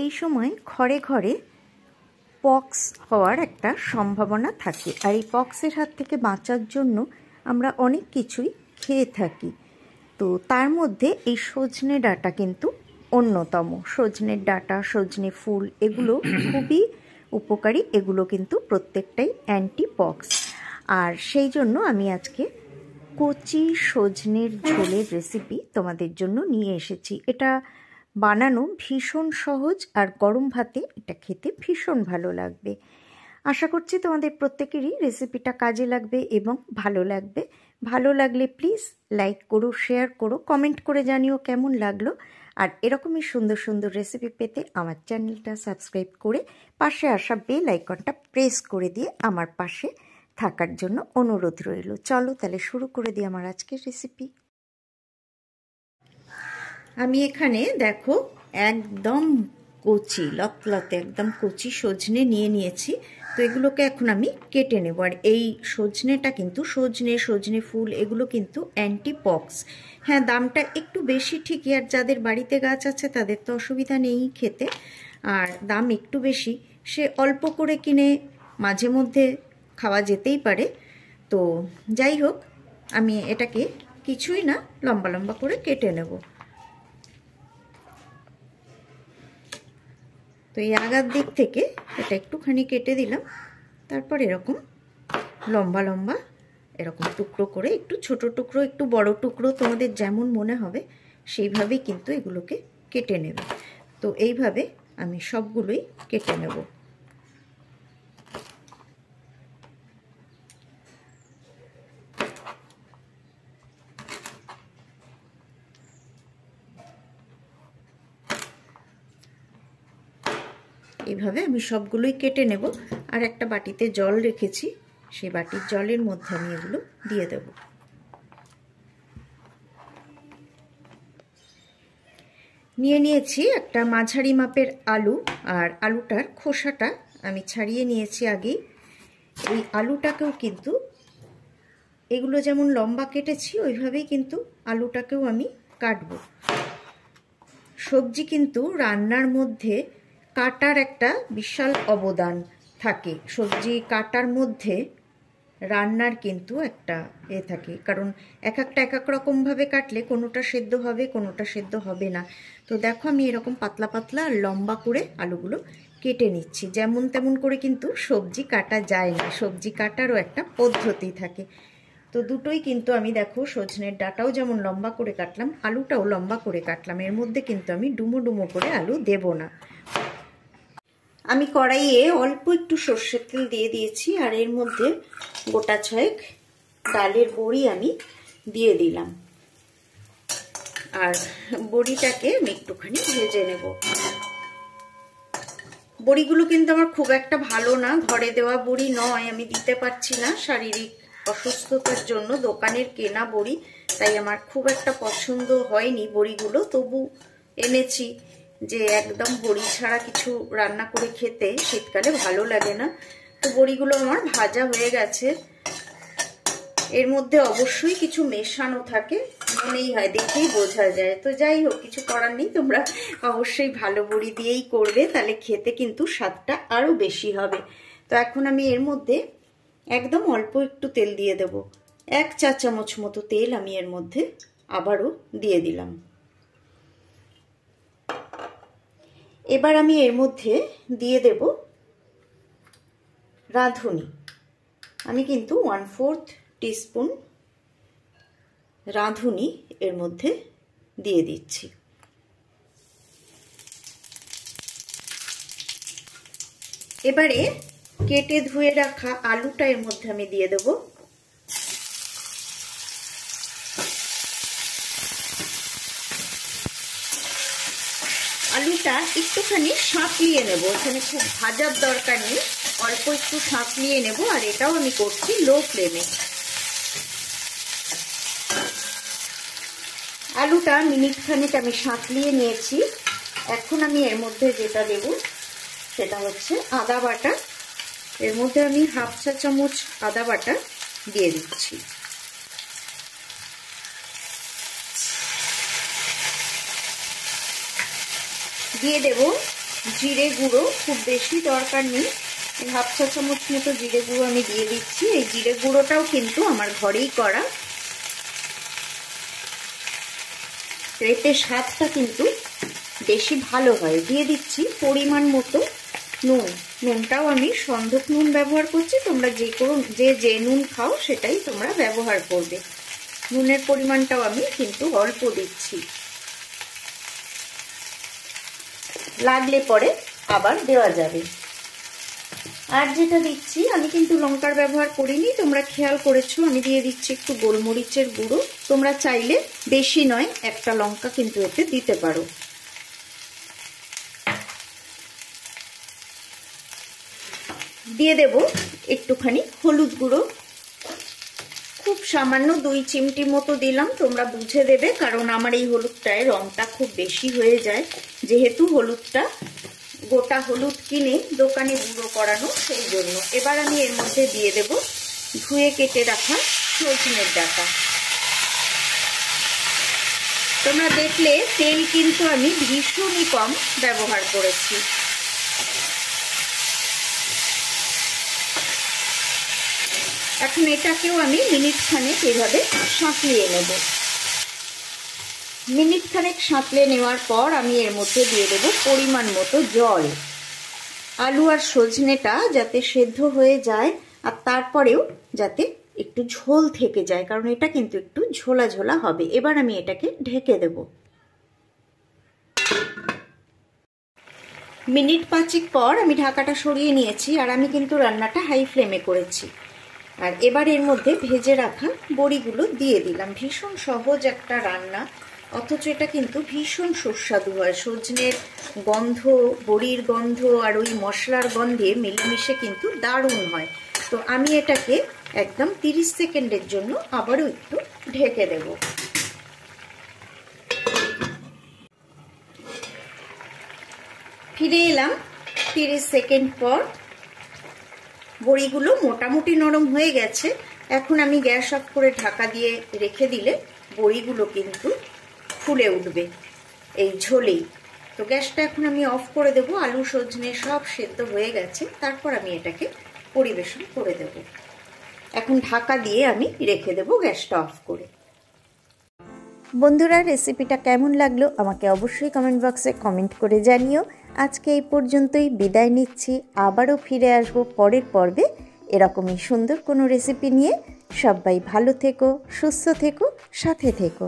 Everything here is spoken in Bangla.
এই সময় ঘরে ঘরে পক্স হওয়ার একটা সম্ভাবনা থাকে, আর এই পক্সের হাত থেকে বাঁচার জন্য আমরা অনেক কিছুই খেয়ে থাকি। তো তার মধ্যে এই সজনে ডাঁটা কিন্তু অন্যতম। সজনের ডাঁটা, সজনে ফুল এগুলো খুবই উপকারী, এগুলো কিন্তু প্রত্যেকটাই অ্যান্টিপক্স। আর সেই জন্য আমি আজকে কচি সজনের ঝোলের রেসিপি তোমাদের জন্য নিয়ে এসেছি। এটা বানানো ভীষণ সহজ, আর গরম ভাতে এটা খেতে ভীষণ ভালো লাগবে। আশা করছি তোমাদের প্রত্যেকেরই রেসিপিটা কাজে লাগবে এবং ভালো লাগবে। ভালো লাগলে প্লিজ লাইক করো, শেয়ার করো, কমেন্ট করে জানিও কেমন লাগলো। আর এরকমই সুন্দর সুন্দর রেসিপি পেতে আমার চ্যানেলটা সাবস্ক্রাইব করে পাশে আসা বেল আইকনটা প্রেস করে দিয়ে আমার পাশে থাকার জন্য অনুরোধ রইল। চলো তাহলে শুরু করে দিই আমার আজকের রেসিপি। আমি এখানে দেখো একদম কচি লতলতে একদম কচি সজনে নিয়ে নিয়েছি। তো এগুলোকে এখন আমি কেটে নেব। আর এই সজনেটা কিন্তু সজনে ফুল এগুলো কিন্তু অ্যান্টিপক্স। হ্যাঁ, দামটা একটু বেশি ঠিকই, আর যাদের বাড়িতে গাছ আছে তাদের তো অসুবিধা নেই খেতে। আর দাম একটু বেশি, সে অল্প করে কিনে মাঝে মধ্যে খাওয়া যেতেই পারে। তো যাই হোক, আমি এটাকে কিছুই না লম্বা লম্বা করে কেটে নেব। তো এই আগার দিক থেকে এটা একটুখানি কেটে দিলাম, তারপর এরকম লম্বা লম্বা এরকম টুকরো করে, একটু ছোট টুকরো একটু বড় টুকরো তোমাদের যেমন মনে হবে সেইভাবেই কিন্তু এগুলোকে কেটে নেবে। তো এইভাবে আমি সবগুলোই কেটে নেব। এইভাবে আমি সবগুলোই কেটে নেব। আর একটা বাটিতে জল রেখেছি, সেই বাটির জলের মধ্যে আমি এগুলো দিয়ে দেব। নিয়ে নিয়েছি একটা মাঝারি মাপের আলু, আর আলুটার খোসাটা আমি ছাড়িয়ে নিয়েছি আগেই। এই আলুটাকেও কিন্তু এগুলো যেমন লম্বা কেটেছি ওইভাবেই কিন্তু আলুটাকেও আমি কাটবো। সবজি কিন্তু রান্নার মধ্যে কাটার একটা বিশাল অবদান থাকে। সবজি কাটার মধ্যে রান্নার কিন্তু একটা থাকে, কারণ এক এক রকমভাবে কাটলে কোনোটা সেদ্ধ হবে কোনোটা সেদ্ধ হবে না। তো দেখো আমি এরকম পাতলা পাতলা আর লম্বা করে আলুগুলো কেটে নিচ্ছি। যেমন তেমন করে কিন্তু সবজি কাটা যায় না, সবজি কাটারও একটা পদ্ধতি থাকে। তো দুটোই কিন্তু আমি দেখো সজনের ডাঁটাও যেমন লম্বা করে কাটলাম, আলুটাও লম্বা করে কাটলাম। এর মধ্যে কিন্তু আমি ডুমো ডুমো করে আলু দেব না। আমি কড়াইয়ে অল্প একটু সর্ষের তেল দিয়ে দিয়েছি, আর এর মধ্যে গোটা ছয়েক ডালের বড়ি আমি দিয়ে দিলাম। আর বড়িটাকে আমি একটুখানি ভেজে নেব। বড়িগুলো কিন্তু আমার খুব একটা ভালো না, ঘরে দেওয়া বড়ি নয়, আমি দিতে পারছি না শারীরিক অসুস্থতার জন্য, দোকানের কেনা বড়ি, তাই আমার খুব একটা পছন্দ হয়নি বড়িগুলো। তবু এনেছি, যে একদম বড়ি ছাড়া কিছু রান্না করে খেতে শীতকালে ভালো লাগে না। তো বড়িগুলো আমার ভাজা হয়ে গেছে। এর মধ্যে অবশ্যই কিছু মেশানো থাকে, মনেই হয়, দেখেই বোঝা যায়। তো যাই হোক, কিছু করার নেই, তোমরা অবশ্যই ভালো বড়ি দিয়েই করবে, তাহলে খেতে কিন্তু স্বাদটা আরো বেশি হবে। তো এখন আমি এর মধ্যে একদম অল্প একটু তেল দিয়ে দেব। 1 চা চামচ মতো তেল আমি এর মধ্যে আবারও দিয়ে দিলাম। এবার আমি এর মধ্যে দিয়ে দেব রাঁধুনি। আমি কিন্তু 1/4 টিস্পুন রাঁধুনি এর মধ্যে দিয়ে দিচ্ছি। এবারে কেটে ধুয়ে রাখা আলুটা এর মধ্যে আমি দিয়ে দেব। আলুটা একটুখানি সাঁতলিয়ে নেব, এখানে খুব ভাজার দরকার নেই, অল্প একটু সাঁতলিয়ে নেব। আর এটাও আমি করছি লো ফ্লেমে। আলুটা মিনিট খানিক আমি সাঁতলিয়ে নিয়েছি। এখন আমি এর মধ্যে যেটা দেব সেটা হচ্ছে আদা বাটা। এর মধ্যে আমি 1/2 চা চামচ আদা বাটা দিয়ে দিচ্ছি। দিয়ে দেব জিরে গুঁড়ো, খুব বেশি দরকার নেই, হাফ চা চামচ মতো জিরে গুঁড়ো আমি দিয়ে দিচ্ছি। এই জিরে গুঁড়োটাও কিন্তু আমার ঘরেই করা, এতে স্বাদটা কিন্তু বেশি ভালো হয়। দিয়ে দিচ্ছি পরিমাণ মতো নুন, নুনটাও আমি সন্ধক নুন ব্যবহার করছি, তোমরা যে নুন খাও সেটাই তোমরা ব্যবহার করবে। নুনের পরিমাণটাও আমি কিন্তু অল্প দিচ্ছি, লাগলে পরে আবার দেওয়া যাবে। আর যেটা দিচ্ছি, আমি কিন্তু লঙ্কার ব্যবহার করিনি, তোমরা খেয়াল করেছো, আমি দিয়ে দিচ্ছি একটু গোলমরিচের গুঁড়ো। তোমরা চাইলে বেশি নয়, একটা লঙ্কা কিন্তু এতে দিতে পারো। দিয়ে দেব একটুখানি হলুদ গুঁড়ো, খুব সামান্য 2 চিমটি মতো দিলাম, তোমরা বুঝে দেবে, কারণ আমার এই হলুদটায় রংটা খুব বেশি হয়ে যায়, যেহেতু হলুদটা গোটা হলুদ কিনে দোকানে গুঁড়ো করানো, সেই জন্য। এবার আমি এর মধ্যে দিয়ে দেব ধুয়ে কেটে রাখা সজনের ডাঁটা। তোমরা দেখলে তেল কিন্তু আমি ভীষণই কম ব্যবহার করেছি। এখন এটাকেও আমি মিনিট খানেক এভাবে সাঁতলিয়ে নেব। মিনিট খানেক সাঁতলে নেওয়ার পর আমি এর মধ্যে দিয়ে দেব পরিমাণ মতো জল। আলু আর সজনেটা যাতে সেদ্ধ হয়ে যায়, আর তারপরেও যাতে একটু ঝোল থেকে যায়, কারণ এটা কিন্তু একটু ঝোলা ঝোলা হবে। এবার আমি এটাকে ঢেকে দেব। মিনিট 5 পর আমি ঢাকাটা সরিয়ে নিয়েছি, আর আমি কিন্তু রান্নাটা হাই ফ্লেমে করেছি। আর এবার এর মধ্যে ভেজে রাখা বড়িগুলো দিয়ে দিলাম। ভীষণ সহজ একটা রান্না, অথচ এটা কিন্তু ভীষণ সুস্বাদু হয়। সজনের গন্ধ, বড়ির গন্ধ আর ওই মশলার গন্ধে মিলেমিশে কিন্তু দারুণ হয়। তো আমি এটাকে একদম 30 সেকেন্ডের জন্য আবারও একটু ঢেকে দেব। ফিরে এলাম 30 সেকেন্ড পর। বড়িগুলো মোটামুটি নরম হয়ে গেছে। এখন আমি গ্যাস অফ করে ঢাকা দিয়ে রেখে দিলে বড়িগুলো কিন্তু ফুলে উঠবে এই ঝোলেই। তো গ্যাসটা এখন আমি অফ করে দেব। আলু সজনে সব সেদ্ধ হয়ে গেছে, তারপর আমি এটাকে পরিবেশন করে দেব। এখন ঢাকা দিয়ে আমি রেখে দেব গ্যাসটা অফ করে। বন্ধুরা, রেসিপিটা কেমন লাগলো আমাকে অবশ্যই কমেন্ট বক্সে কমেন্ট করে জানিও। আজকে এই পর্যন্তই, বিদায় নিচ্ছি। আবারও ফিরে আসবো পরের পর্বে এরকমই সুন্দর কোনো রেসিপি নিয়ে। সবাই ভালো থেকো, সুস্থ থেকো, সাথে থেকো।